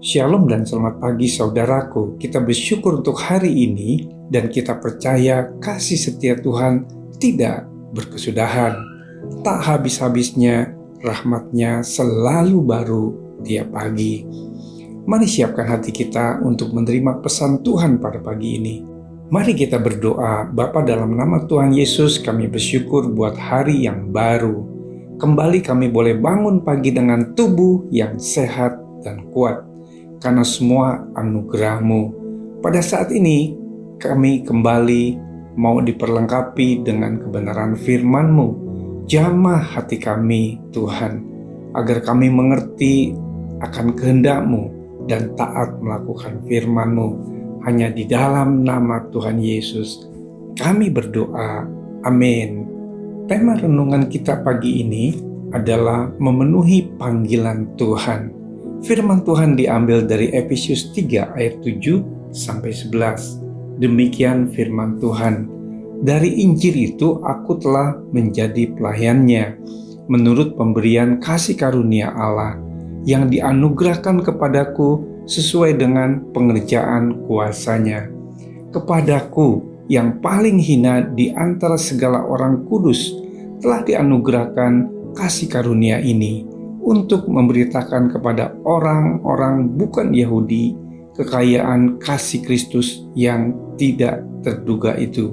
Shalom dan selamat pagi saudaraku. Kita bersyukur untuk hari ini dan kita percaya kasih setia Tuhan tidak berkesudahan. Tak habis-habisnya, rahmat-Nya selalu baru tiap pagi. Mari siapkan hati kita untuk menerima pesan Tuhan pada pagi ini. Mari kita berdoa. Bapa, dalam nama Tuhan Yesus kami bersyukur buat hari yang baru. Kembali kami boleh bangun pagi dengan tubuh yang sehat dan kuat, karena semua anugerah-Mu. Pada saat ini kami kembali mau diperlengkapi dengan kebenaran firman-Mu. Jamah hati kami Tuhan, agar kami mengerti akan kehendak-Mu dan taat melakukan firman-Mu. Hanya di dalam nama Tuhan Yesus kami berdoa. Amin. Tema renungan kita pagi ini adalah memenuhi panggilan Tuhan. Firman Tuhan diambil dari Efesyus 3 ayat 7 sampai 11. Demikian firman Tuhan. Dari Injil itu aku telah menjadi pelayannya, menurut pemberian kasih karunia Allah yang dianugerahkan kepadaku sesuai dengan pengerjaan kuasa-Nya. Kepadaku yang paling hina di antara segala orang kudus telah dianugerahkan kasih karunia ini, untuk memberitakan kepada orang-orang bukan Yahudi kekayaan kasih Kristus yang tidak terduga itu,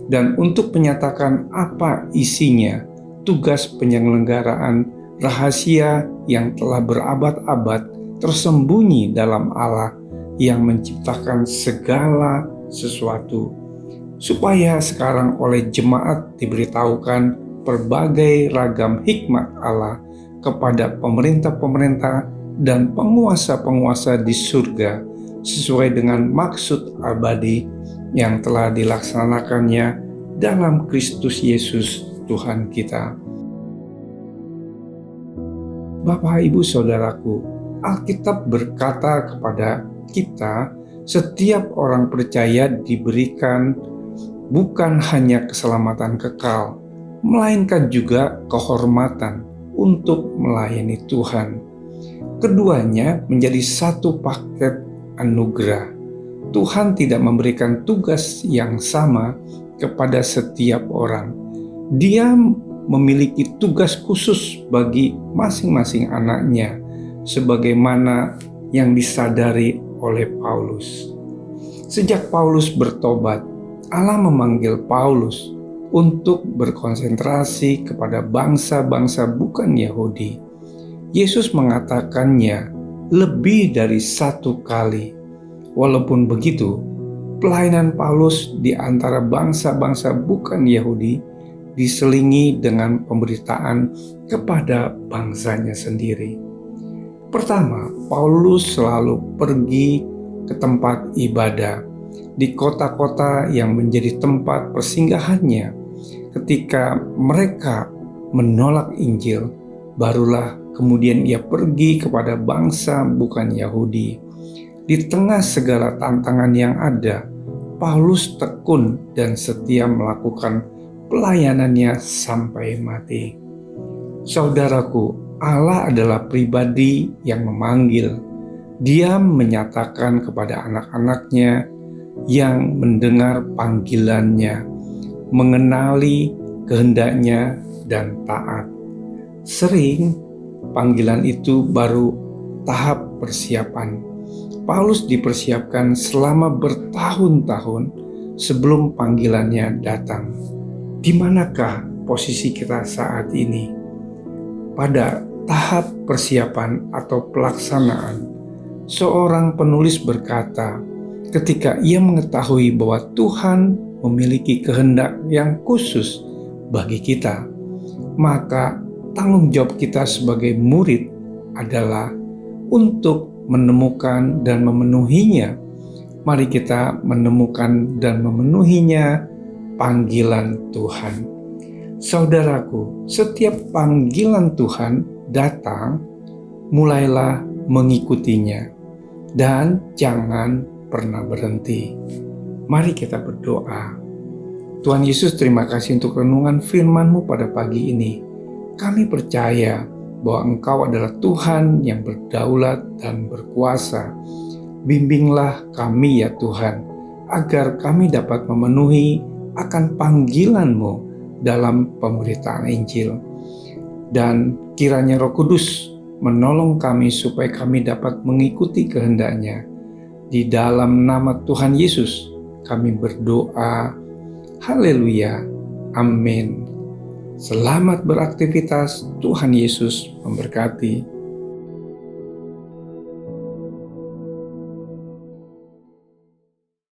dan untuk menyatakan apa isinya tugas penyelenggaraan rahasia yang telah berabad-abad tersembunyi dalam Allah yang menciptakan segala sesuatu, supaya sekarang oleh jemaat diberitahukan berbagai ragam hikmat Allah kepada pemerintah-pemerintah dan penguasa-penguasa di surga, sesuai dengan maksud abadi yang telah dilaksanakannya dalam Kristus Yesus Tuhan kita. Bapak, Ibu, Saudaraku, Alkitab berkata kepada kita, setiap orang percaya diberikan bukan hanya keselamatan kekal, melainkan juga kehormatan untuk melayani Tuhan. Keduanya menjadi satu paket anugerah. Tuhan tidak memberikan tugas yang sama kepada setiap orang. Dia memiliki tugas khusus bagi masing-masing anaknya, sebagaimana yang disadari oleh Paulus. Sejak Paulus bertobat, Allah memanggil Paulus untuk berkonsentrasi kepada bangsa-bangsa bukan Yahudi. Yesus mengatakannya lebih dari satu kali. Walaupun begitu, pelayanan Paulus di antara bangsa-bangsa bukan Yahudi diselingi dengan pemberitaan kepada bangsanya sendiri. Pertama, Paulus selalu pergi ke tempat ibadah di kota-kota yang menjadi tempat persinggahannya. Ketika mereka menolak Injil, barulah kemudian ia pergi kepada bangsa bukan Yahudi. Di tengah segala tantangan yang ada, Paulus tekun dan setia melakukan pelayanannya sampai mati. Saudaraku, Allah adalah pribadi yang memanggil. Dia menyatakan kepada anak-anaknya yang mendengar panggilannya, mengenali kehendaknya dan taat. Sering panggilan itu baru tahap persiapan. Paulus dipersiapkan selama bertahun-tahun sebelum panggilannya datang. Di manakah posisi kita saat ini? Pada tahap persiapan atau pelaksanaan, seorang penulis berkata, ketika ia mengetahui bahwa Tuhan memiliki kehendak yang khusus bagi kita, maka tanggung jawab kita sebagai murid adalah untuk menemukan dan memenuhinya. Mari kita menemukan dan memenuhinya panggilan Tuhan. Saudaraku, setiap panggilan Tuhan datang, mulailah mengikutinya dan jangan pernah berhenti. Mari kita berdoa. Tuhan Yesus, terima kasih untuk renungan firman-Mu pada pagi ini. Kami percaya bahwa Engkau adalah Tuhan yang berdaulat dan berkuasa. Bimbinglah kami ya Tuhan, agar kami dapat memenuhi akan panggilan-Mu dalam pemberitaan Injil. Dan kiranya Roh Kudus menolong kami supaya kami dapat mengikuti kehendak-Nya. Di dalam nama Tuhan Yesus kami berdoa. Haleluya. Amin. Selamat beraktivitas. Tuhan Yesus memberkati.